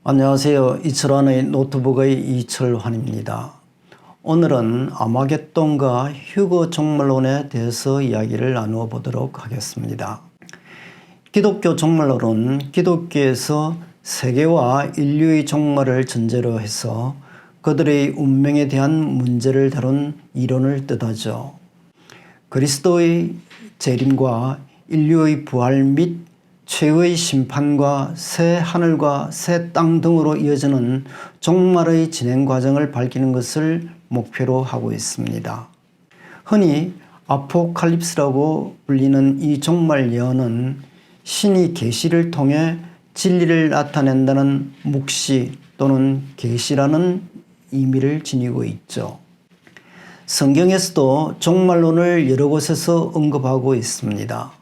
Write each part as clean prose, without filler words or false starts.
안녕하세요. 이철환의 노트북의 이철환입니다. 오늘은 아마겟돈과 휴거 종말론에 대해서 이야기를 나누어 보도록 하겠습니다. 기독교 종말론은 기독교에서 세계와 인류의 종말을 전제로 해서 그들의 운명에 대한 문제를 다룬 이론을 뜻하죠. 그리스도의 재림과 인류의 부활 및 최후의 심판과 새 하늘과 새 땅 등으로 이어지는 종말의 진행 과정을 밝히는 것을 목표로 하고 있습니다. 흔히 아포칼립스라고 불리는 이 종말 예언은 신이 계시를 통해 진리를 나타낸다는 묵시 또는 계시라는 의미를 지니고 있죠. 성경에서도 종말론을 여러 곳에서 언급하고 있습니다.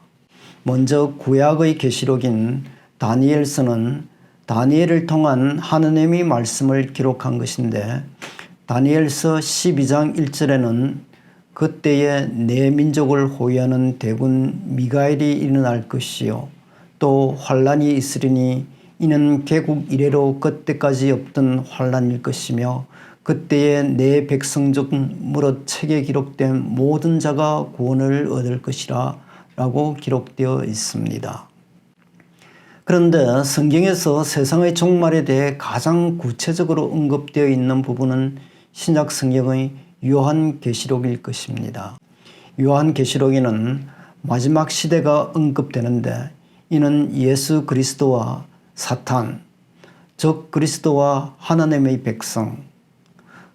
먼저 구약의 계시록인 다니엘서는 다니엘을 통한 하느님의 말씀을 기록한 것인데, 다니엘서 12장 1절에는 그때에 내 민족을 호위하는 대군 미가엘이 일어날 것이요 또 환란이 있으리니 이는 개국 이래로 그때까지 없던 환란일 것이며 그때에 내 백성 중 무릇 책에 기록된 모든 자가 구원을 얻을 것이라 라고 기록되어 있습니다. 그런데 성경에서 세상의 종말에 대해 가장 구체적으로 언급되어 있는 부분은 신약 성경의 요한계시록일 것입니다. 요한계시록에는 마지막 시대가 언급되는데, 이는 예수 그리스도와 사탄, 즉 그리스도와 하나님의 백성,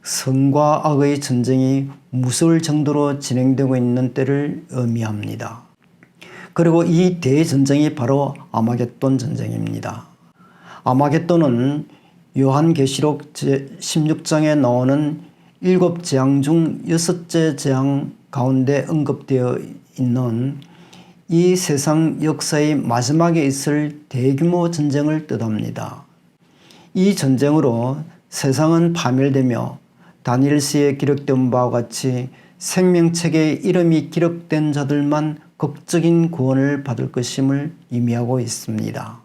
선과 악의 전쟁이 무서울 정도로 진행되고 있는 때를 의미합니다. 그리고 이 대전쟁이 바로 아마겟돈 전쟁입니다. 아마겟돈은 요한계시록 제16장에 나오는 7재앙 중 6째 재앙 가운데 언급되어 있는 이 세상 역사의 마지막에 있을 대규모 전쟁을 뜻합니다. 이 전쟁으로 세상은 파멸되며 다니엘서에 기록된 바와 같이 생명책에 이름이 기록된 자들만 극적인 구원을 받을 것임을 의미하고 있습니다.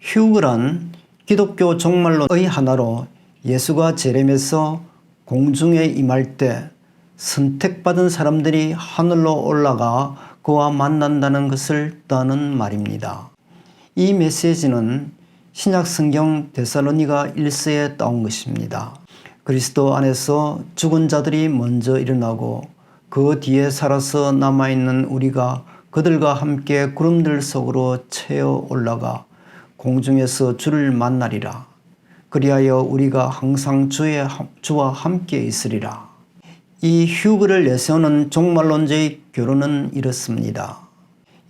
휴거란 기독교 종말론의 하나로 예수가 제렘에서 공중에 임할 때 선택받은 사람들이 하늘로 올라가 그와 만난다는 것을 뜻하는 말입니다. 이 메시지는 신약 성경 데살로니가 1서에 따온 것입니다. 그리스도 안에서 죽은 자들이 먼저 일어나고 그 뒤에 살아서 남아있는 우리가 그들과 함께 구름들 속으로 채어 올라가 공중에서 주를 만나리라. 그리하여 우리가 항상 주와 함께 있으리라. 이 휴거를 내세우는 종말론자의 교론은 이렇습니다.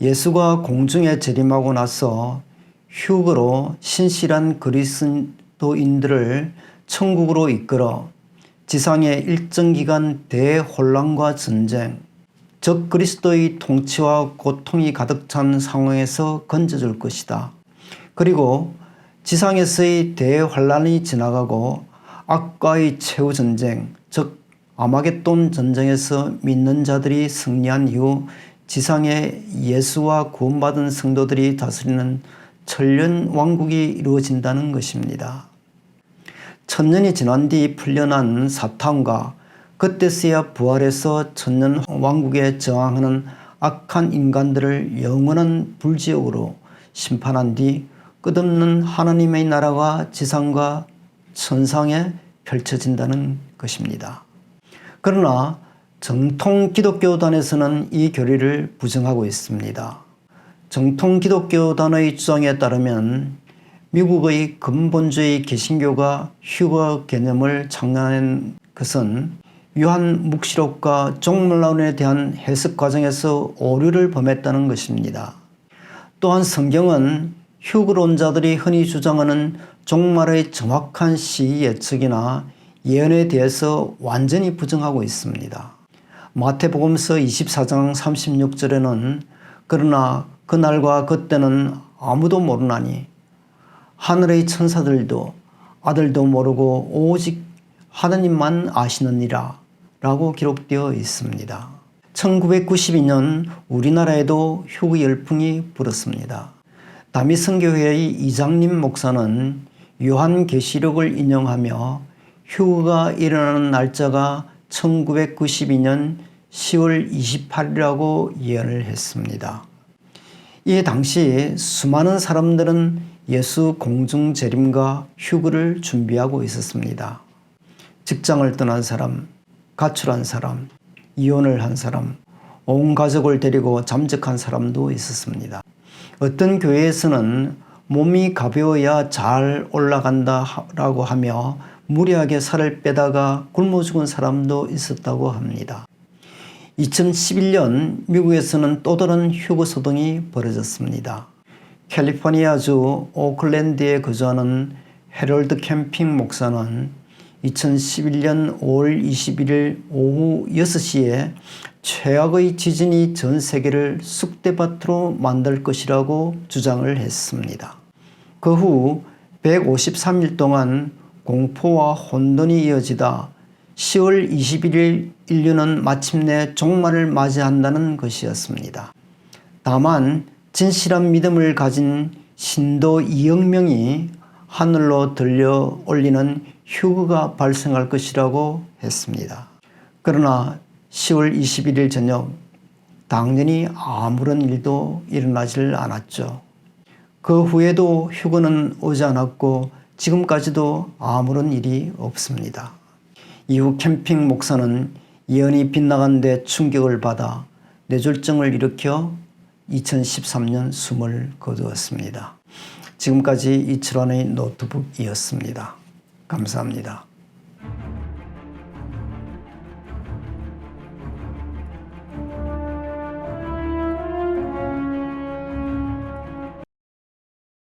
예수가 공중에 재림하고 나서 휴거로 신실한 그리스도인들을 천국으로 이끌어 지상의 일정 기간 대혼란과 전쟁, 즉 그리스도의 통치와 고통이 가득 찬 상황에서 건져줄 것이다. 그리고 지상에서의 대환란이 지나가고 악과의 최후 전쟁, 즉 아마겟돈 전쟁에서 믿는 자들이 승리한 이후 지상에 예수와 구원받은 성도들이 다스리는 천년 왕국이 이루어진다는 것입니다. 천년이 지난 뒤 풀려난 사탄과 그때서야 부활해서 천년 왕국에 저항하는 악한 인간들을 영원한 불지옥으로 심판한 뒤 끝없는 하나님의 나라가 지상과 천상에 펼쳐진다는 것입니다. 그러나 정통 기독교단에서는 이 교리를 부정하고 있습니다. 정통 기독교단의 주장에 따르면 미국의 근본주의 개신교가 휴거 개념을 창안한 것은 요한 묵시록과 종말론에 대한 해석 과정에서 오류를 범했다는 것입니다. 또한 성경은 휴거론자들이 흔히 주장하는 종말의 정확한 시기 예측이나 예언에 대해서 완전히 부정하고 있습니다. 마태복음서 24장 36절에는 그러나 그날과 그때는 아무도 모르나니 하늘의 천사들도 아들도 모르고 오직 하느님만 아시느니라 라고 기록되어 있습니다. 1992년 우리나라에도 휴거 열풍이 불었습니다. 다미성교회의 이장림 목사는 요한계시록을 인용하며 휴거가 일어나는 날짜가 1992년 10월 28일이라고 예언을 했습니다. 이 당시 수많은 사람들은 예수 공중 재림과 휴거를 준비하고 있었습니다. 직장을 떠난 사람, 가출한 사람, 이혼을 한 사람, 온 가족을 데리고 잠적한 사람도 있었습니다. 어떤 교회에서는 몸이 가벼워야 잘 올라간다라고 하며 무리하게 살을 빼다가 굶어 죽은 사람도 있었다고 합니다. 2011년 미국에서는 또 다른 휴거 소동이 벌어졌습니다. 캘리포니아주 오클랜드에 거주하는 해럴드 캠핑 목사는 2011년 5월 21일 오후 6시에 최악의 지진이 전 세계를 쑥대밭으로 만들 것이라고 주장을 했습니다. 그 후 153일 동안 공포와 혼돈이 이어지다 10월 21일 인류는 마침내 종말을 맞이한다는 것이었습니다. 다만 진실한 믿음을 가진 신도 2억 명이 하늘로 들려 올리는 휴거가 발생할 것이라고 했습니다. 그러나 10월 21일 저녁 당연히 아무런 일도 일어나질 않았죠. 그 후에도 휴거는 오지 않았고 지금까지도 아무런 일이 없습니다. 이후 캠핑 목사는 예언이 빗나간 데 충격을 받아 뇌졸중을 일으켜 2013년 숨을 거두었습니다. 지금까지 이철환의 노트북이었습니다. 감사합니다.